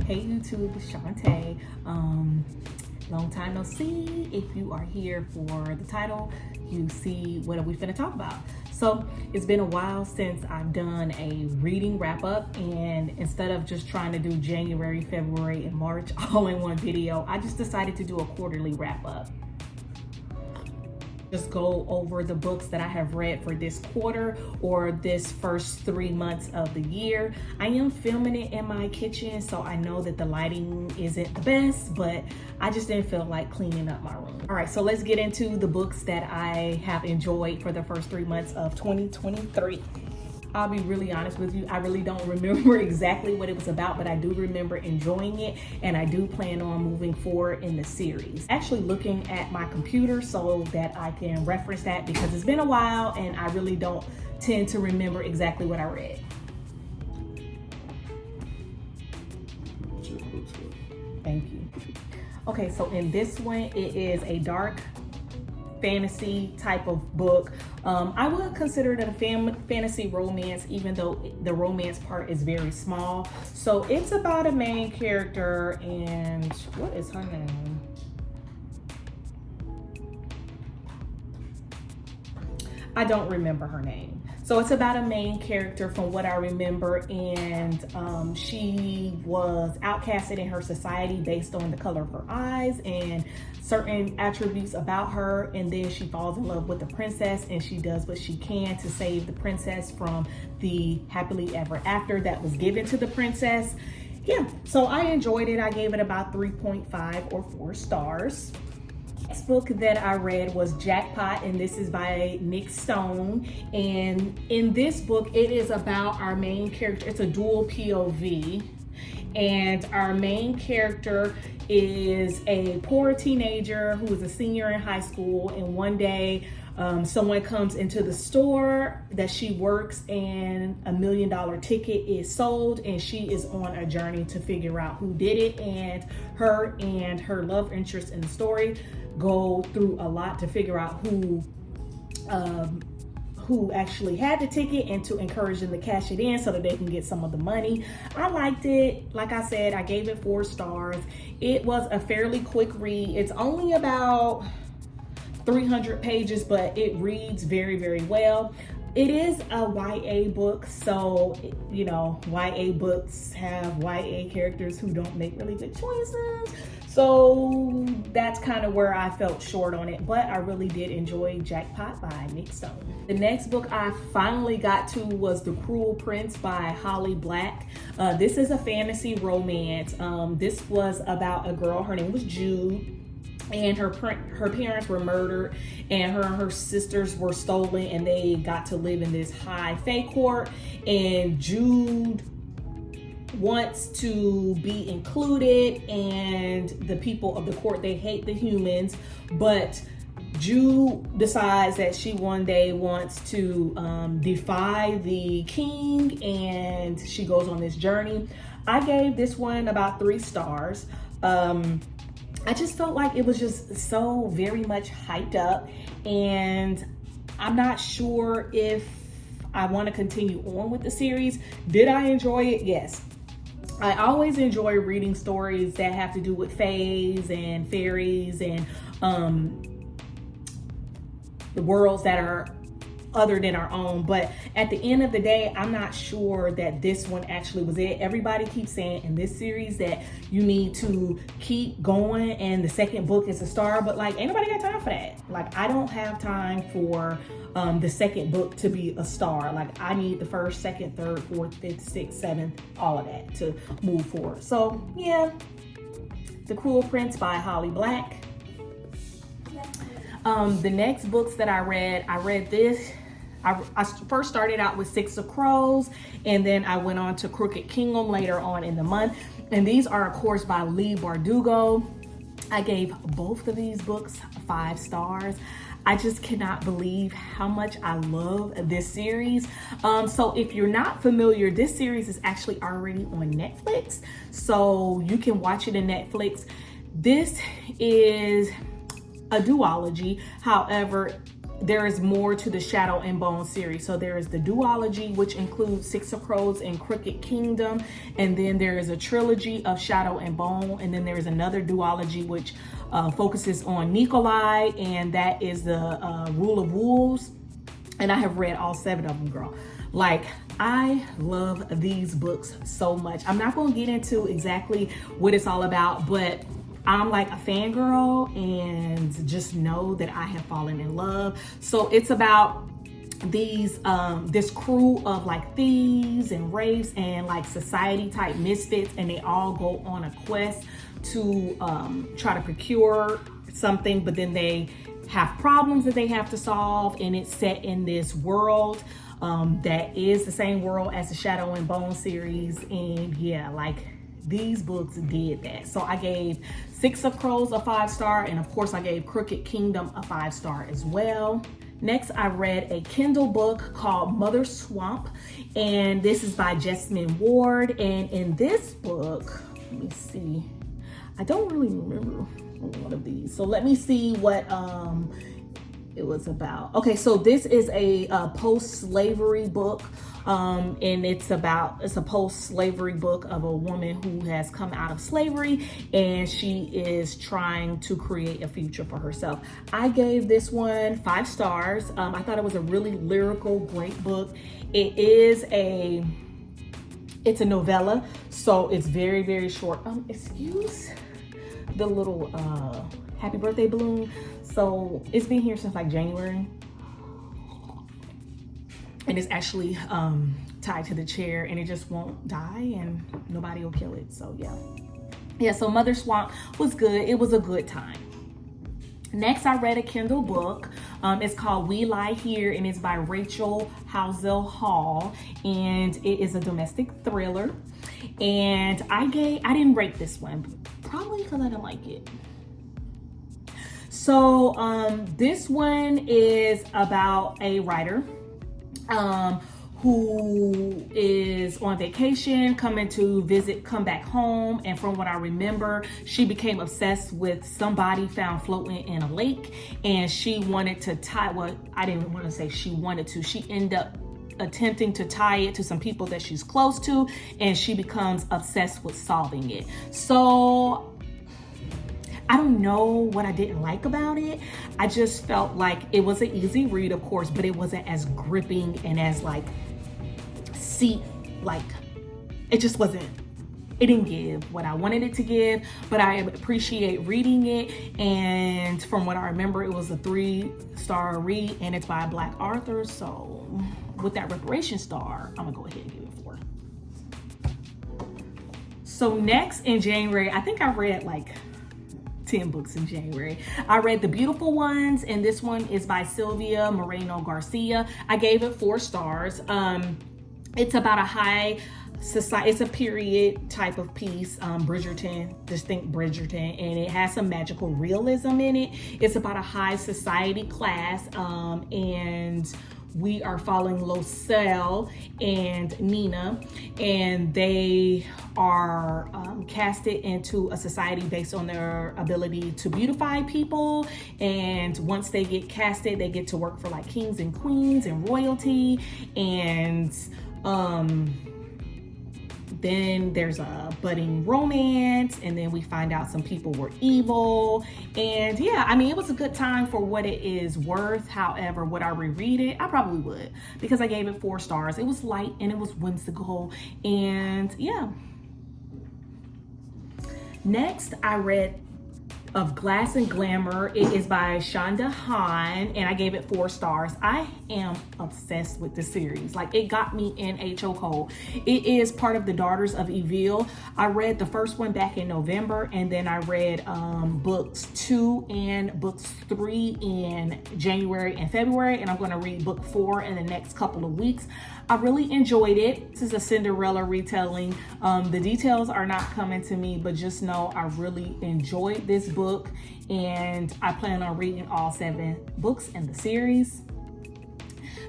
Hey YouTube, it's Shantae. Long time no see. If you are here for the title, you see what are we finna talk about. So it's been a while since I've done a reading wrap up, and instead of just trying to do January, February, and March all in one video, I just decided to do a quarterly wrap up. Just go over the books that I have read for this quarter or this first 3 months of the year. I am filming it in my kitchen, so I know that the lighting isn't the best, but I just didn't feel like cleaning up my room. All right, so let's get into the books that I have enjoyed for the first 3 months of 2023. I'll be really honest with you, I really don't remember exactly what it was about, but I do remember enjoying it, and I do plan on moving forward in the series. Actually looking at my computer so that I can reference that, because it's been a while and I really don't tend to remember exactly what I read. Thank you. Okay, so in this one, it is a dark fantasy type of book. I would consider it a fantasy romance, even though the romance part is very small. So it's about a main character, and what is her name? I don't remember her name. So it's about a main character from what I remember, and she was outcasted in her society based on the color of her eyes and certain attributes about her, and then she falls in love with the princess, and she does what she can to save the princess from the happily ever after that was given to the princess. Yeah, so I enjoyed it. I gave it about 3.5 or 4 stars. Next book that I read was Jackpot, and this is by Nic Stone. And in this book, it is about our main character. It's a dual POV, and our main character is a poor teenager who is a senior in high school, and one day someone comes into the store that she works, and $1 million ticket is sold, and she is on a journey to figure out who did it, and her love interest in the story go through a lot to figure out who actually had the ticket, and to encourage them to cash it in so that they can get some of the money. I liked it. Like I said, I gave it 4 stars. It was a fairly quick read. It's only about 300 pages, but it reads very, very well. It is a YA book, so, you know, YA books have YA characters who don't make really good choices. So that's kind of where I felt short on it, but I really did enjoy Jackpot by Nic Stone. The next book I finally got to was The Cruel Prince by Holly Black. This is a fantasy romance. This was about a girl, her name was Jude, and her parents were murdered, and her sisters were stolen, and they got to live in this high fae court, and Jude wants to be included, and the people of the court, they hate the humans, but Jude decides that she one day wants to defy the king, and she goes on this journey. I gave this one about 3 stars. I just felt like it was just so very much hyped up, and I'm not sure if I want to continue on with the series. Did I enjoy it? Yes. I always enjoy reading stories that have to do with fays and fairies and the worlds that are other than our own, but at the end of the day, I'm not sure that this one actually was it. Everybody keeps saying in this series that you need to keep going, and the second book is a star, but like, ain't nobody got time for that. Like, I don't have time for the second book to be a star. Like, I need the first, second, third, fourth, fifth, sixth, seventh, all of that to move forward. So yeah, The Cruel Prince by Holly Black. The next books that I read this. I first started out with Six of Crows, and then I went on to Crooked Kingdom later on in the month. And these are, of course, by Leigh Bardugo. I gave both of these books 5 stars. I just cannot believe how much I love this series. So if you're not familiar, this series is actually already on Netflix, so you can watch it in Netflix. This is a duology. However, there is more to the Shadow and Bone series. So there is the duology, which includes Six of Crows and Crooked Kingdom. And then there is a trilogy of Shadow and Bone. And then there is another duology, which focuses on Nikolai, and that is the Rule of Wolves. And I have read all 7 of them, girl. Like, I love these books so much. I'm not going to get into exactly what it's all about, but I'm like a fangirl, and just know that I have fallen in love. So it's about these this crew of like thieves and wraiths and like society type misfits, and they all go on a quest to try to procure something, but then they have problems that they have to solve, and it's set in this world that is the same world as the Shadow and Bone series. And yeah, like, these books did that. So I gave Six of Crows a 5-star, and of course I gave Crooked Kingdom a 5-star as well. Next, I read a Kindle book called Mother Swamp, and this is by Jessamine Ward. And in this book, let me see, I don't really remember one of these, so let me see what it was about. Okay, so this is a post-slavery book, and it's a post-slavery book of a woman who has come out of slavery, and she is trying to create a future for herself. I gave this one 5 stars. I thought it was a really lyrical, great book. It's a novella, so it's very, very short. Excuse the little happy birthday balloon. So it's been here since like January, and it's actually tied to the chair, and it just won't die, and nobody will kill it. So yeah, so Mother Swamp was good. It was a good time. Next, I read a Kindle book. It's called We Lie Here, and it's by Rachel Housel Hall, and it is a domestic thriller. And I didn't rate this one, probably because I didn't like it. So this one is about a writer who is on vacation, come back home, and from what I remember, she became obsessed with somebody found floating in a lake, and she wanted to she ended up attempting to tie it to some people that she's close to, and she becomes obsessed with solving it. So I don't know what I didn't like about it. I just felt like it was an easy read, of course, but it wasn't as gripping and as it just wasn't, it didn't give what I wanted it to give, but I appreciate reading it. And from what I remember, it was a 3-star read, and it's by a Black author. So with that reparation star, I'm gonna go ahead and give it 4. So next in January, I think I read like 10 books in January. I read The Beautiful Ones, and this one is by Sylvia Moreno Garcia. I gave it 4 stars. It's about a high society, it's a period type of piece, Bridgerton, just think Bridgerton, and it has some magical realism in it. It's about a high society class, and we are following Loselle and Nina, and they are casted into a society based on their ability to beautify people. And once they get casted, they get to work for like kings and queens and royalty. And then there's a budding romance, and then we find out some people were evil. And yeah, I mean, it was a good time for what it is worth. However, would I reread it? I probably would, because I gave it 4 stars. It was light and it was whimsical, and yeah. Next, I read Of Glass and Glamour. It is by Shonda Hahn, and I gave it 4 stars. I am obsessed with the series. Like, it got me in a chokehold. It is part of the Daughters of Evil. I read the first one back in November, and then I read books 2 and books 3 in January and February, and I'm going to read book 4 in the next couple of weeks. I really enjoyed it. This is a Cinderella retelling. The details are not coming to me, but just know I really enjoyed this book, and I plan on reading all 7 books in the series.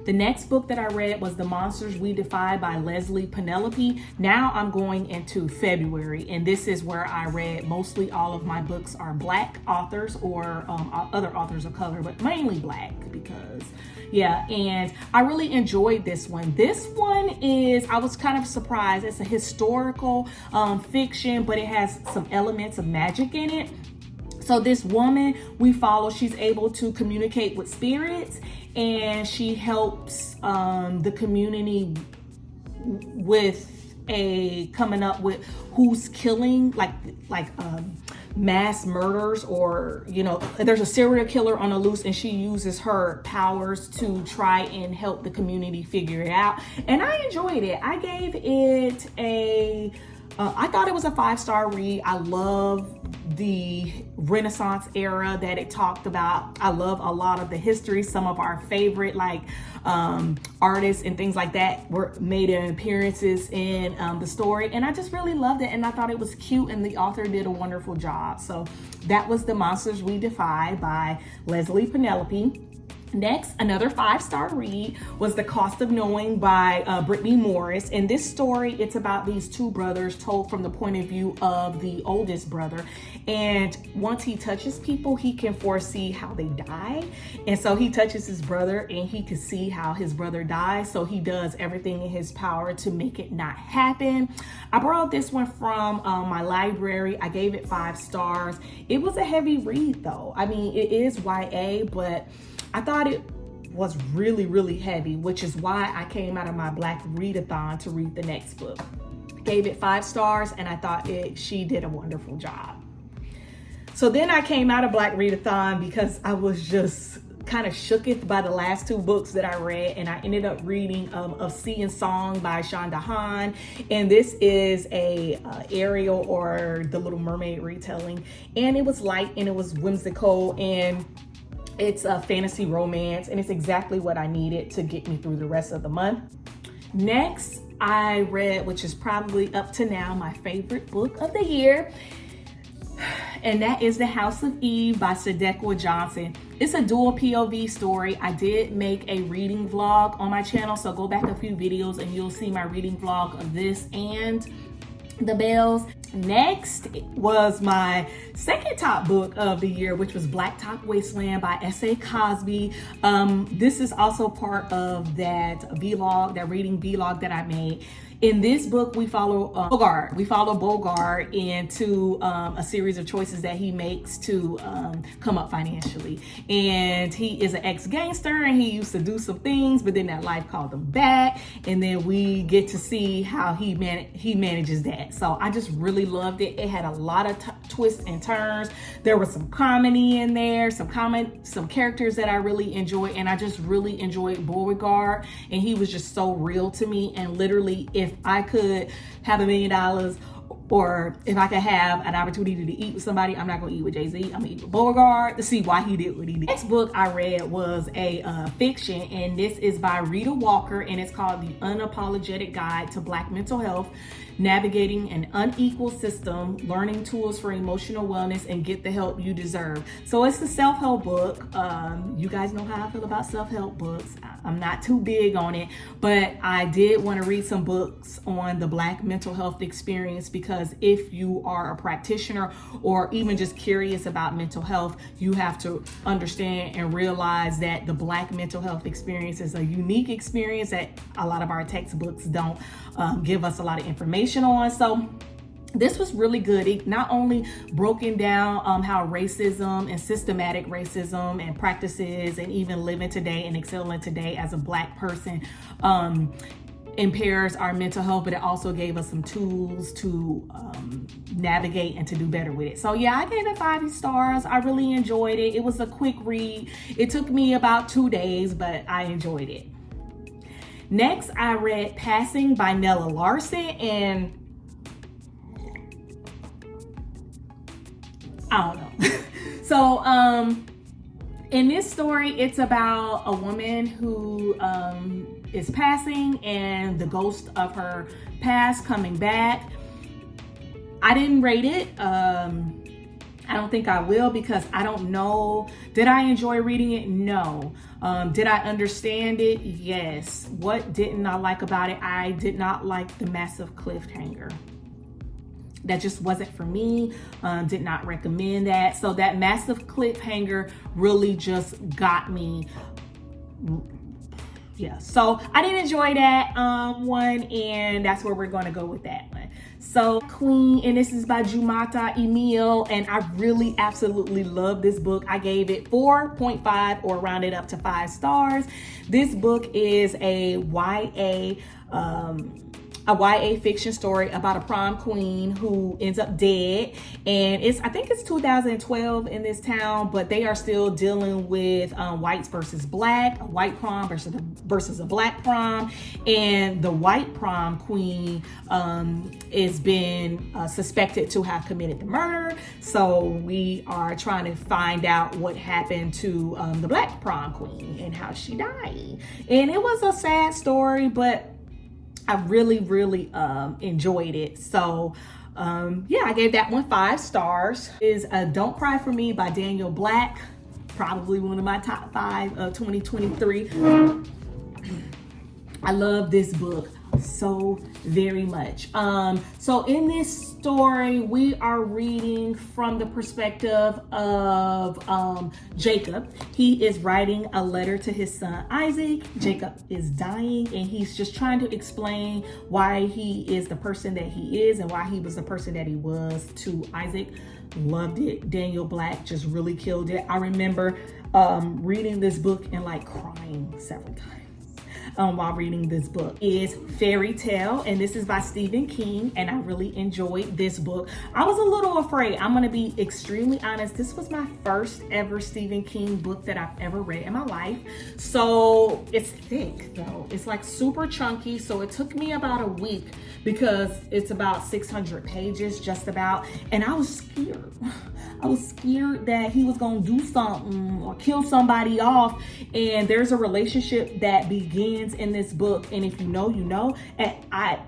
The next book that I read was The Monsters We Defy by Leslie Penelope. Now I'm going into February, and this is where I read mostly all of my books are Black authors or other authors of color, but mainly Black because yeah, and I really enjoyed this one. This one is, I was kind of surprised. It's a historical fiction, but it has some elements of magic in it. So this woman we follow, she's able to communicate with spirits, and she helps the community with coming up with who's killing, like mass murders, or there's a serial killer on the loose, and she uses her powers to try and help the community figure it out. And I enjoyed it. I gave it I thought it was a 5-star read. I love the Renaissance era that it talked about. I love a lot of the history. Some of our favorite artists and things like that were made appearances in the story, and I just really loved it, and I thought it was cute, and the author did a wonderful job. So that was The Monsters We Defy by Leslie Penelope. Next, another 5-star read was The Cost of Knowing by Brittany Morris. In this story, it's about these two brothers told from the point of view of the oldest brother. And once he touches people, he can foresee how they die. And so he touches his brother and he can see how his brother dies. So he does everything in his power to make it not happen. I borrowed this one from my library. I gave it 5 stars. It was a heavy read though. I mean, it is YA, but I thought it was really, really heavy, which is why I came out of my Black Readathon to read the next book. Gave it 5 stars, and I thought she did a wonderful job. So then I came out of Black Readathon because I was just kind of shooketh by the last 2 books that I read, and I ended up reading Of Sea and Song by Shonda Hahn, and this is a Ariel or The Little Mermaid retelling, and it was light and it was whimsical, and it's a fantasy romance, and it's exactly what I needed to get me through the rest of the month. Next, I read, which is probably up to now my favorite book of the year, and that is The House of Eve by Sadekwa Johnson. It's a dual POV story. I did make a reading vlog on my channel, so go back a few videos and you'll see my reading vlog of this and The Bells. Next was my second top book of the year, which was Blacktop Wasteland by S.A. Cosby. This is also part of that vlog, that reading vlog that I made. In this book, we follow Bogart. We follow Bogart into a series of choices that he makes to come up financially. And he is an ex-gangster, and he used to do some things, but then that life called him back. And then we get to see how he manages that. So I just really loved it. It had a lot of twists and turns. There was some comedy in there, some characters that I really enjoyed, and I just really enjoyed Beauregard, and he was just so real to me. And literally, if I could have $1 million, or if I could have an opportunity to eat with somebody, I'm not gonna eat with Jay-Z, I'm gonna eat with Beauregard to see why he did what he did. Next book I read was a fiction, and this is by Rita Walker, and it's called The Unapologetic Guide to Black Mental Health, Navigating an Unequal System, Learning Tools for Emotional Wellness, and Get the Help You Deserve. So it's a self-help book. You guys know how I feel about self-help books. I'm not too big on it, but I did want to read some books on the Black mental health experience, because if you are a practitioner or even just curious about mental health, you have to understand and realize that the Black mental health experience is a unique experience that a lot of our textbooks don't give us a lot of information on. So this was really good. It not only broken down how racism and systematic racism and practices and even living today and excelling today as a Black person impairs our mental health, but it also gave us some tools to navigate and to do better with it. So yeah, I gave it 5 stars. I really enjoyed it. It was a quick read. It took me about 2 days, but I enjoyed it. Next, I read Passing by Nella Larsen, and I don't know. So in this story, it's about a woman who is passing and the ghost of her past coming back. I didn't rate it. I don't think I will because I don't know. Did I enjoy reading it? No. Did I understand it? Yes. What didn't I like about it? I did not like the massive cliffhanger. That just wasn't for me. Did not recommend that. So that massive cliffhanger really just got me. Yeah, so I didn't enjoy that one, and that's where we're going to go with that one. So Queen, and this is by Jumata Emil, and I really absolutely love this book. I gave it 4.5 or rounded up to 5 stars. This book is a YA fiction story about a prom queen who ends up dead, and I think it's 2012 in this town, but they are still dealing with whites versus black, a white prom versus a black prom, and the white prom queen is been suspected to have committed the murder. So we are trying to find out what happened to the black prom queen and how she died. And it was a sad story, but I really, really enjoyed it. So yeah, I gave that one 5 stars. Is Don't Cry For Me by Daniel Black. Probably one of my top 5 of 2023. I love this book so very much. So in this story, we are reading from the perspective of Jacob. He is writing a letter to his son Isaac. Jacob is dying, and he's just trying to explain why he is the person that he is and why he was the person that he was to Isaac. Loved it. Daniel Black just really killed it. I remember reading this book and like crying several times. While reading this book is Fairy Tale, and this is by Stephen King, and I really enjoyed this book. I was a little afraid. I'm going to be extremely honest. This was my first ever Stephen King book that I've ever read in my life. So it's thick though. It's like super chunky. So it took me about a week because it's about 600 pages just about, and I was scared. I was scared that he was going to do something or kill somebody off. And there's a relationship that begins in this book, and if you know, you know. And I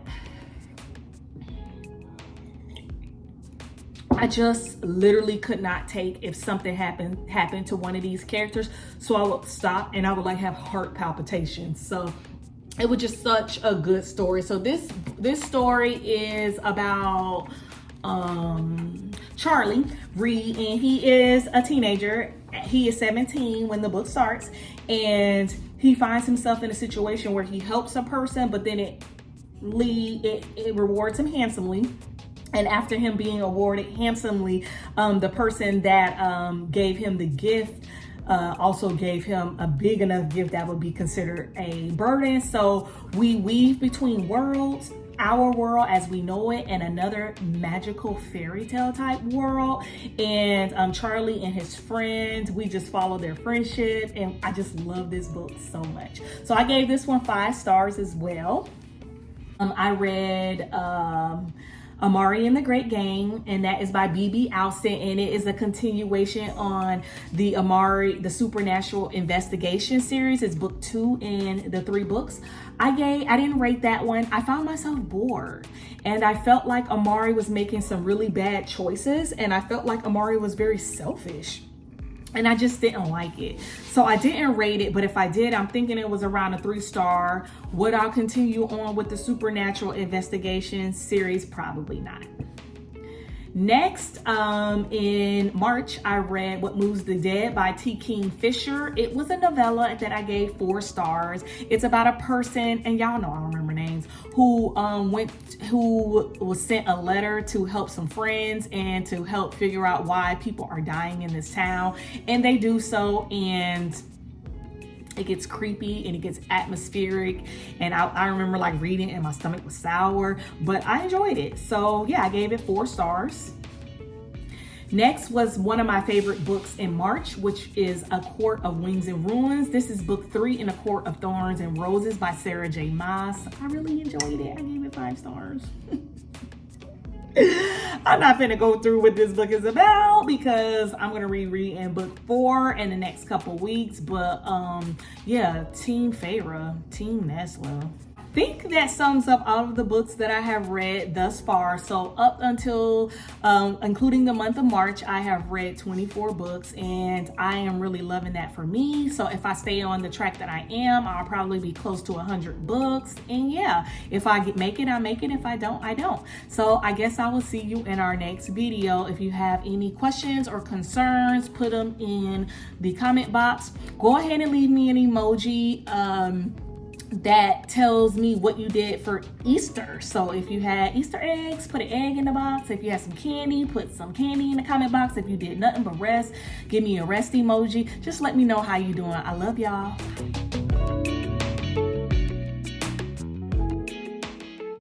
just literally could not take if something happened to one of these characters. So I would stop and I would like have heart palpitations. So it was just such a good story. So this story is about Charlie Reed, and he is a teenager. He is 17 when the book starts, and he finds himself in a situation where he helps a person, but then it rewards him handsomely. And after him being awarded handsomely, the person that gave him the gift also gave him a big enough gift that would be considered a burden. So we weave between worlds, our world as we know it and another magical fairy tale type world. And Charlie and his friends, we just follow their friendship, and I just love this book so much. So I gave this one 5 stars as well. I read Amari and the Great Game, and that is by B.B. Alston, and it is a continuation on the Amari, the Supernatural Investigation series. It's book 2 in the 3 books. I didn't rate that one. I found myself bored, and I felt like Amari was making some really bad choices, and I felt like Amari was very selfish. And I just didn't like it. So I didn't rate it, but if I did, I'm thinking it was around a 3-star. Would I continue on with the Supernatural Investigation series? Probably not. Next, in March, I read What Moves the Dead by T. King Fisher. It was a novella that I gave 4 stars. It's about a person, and y'all know I don't remember names, who was sent a letter to help some friends and to help figure out why people are dying in this town. And they do so, and it gets creepy and it gets atmospheric, and I remember like reading and my stomach was sour, but I enjoyed it. So yeah, I gave it 4 stars. Next was one of my favorite books in March, which is A Court of Wings and Ruins. This is book 3 in A Court of Thorns and Roses by Sarah J. Maas. I really enjoyed it. I gave it 5 stars. I'm not gonna go through what this book is about because I'm gonna reread in book 4 in the next couple weeks. But yeah, Team Feyre, Team Nesla. think that sums up all of the books that I have read thus far. So up until including the month of March, I have read 24 books, and I am really loving that for me. So if I stay on the track that I am, I'll probably be close to 100 books. And yeah, if I make it, I make it. If I don't, I don't. So I guess I will see you in our next video. If you have any questions or concerns, put them in the comment box. Go ahead and leave me an emoji that tells me what you did for Easter. So if you had Easter eggs, put an egg in the box. If you had some candy, put some candy in the comment box. If you did nothing but rest, give me a rest emoji. Just let me know how you doing. I love y'all.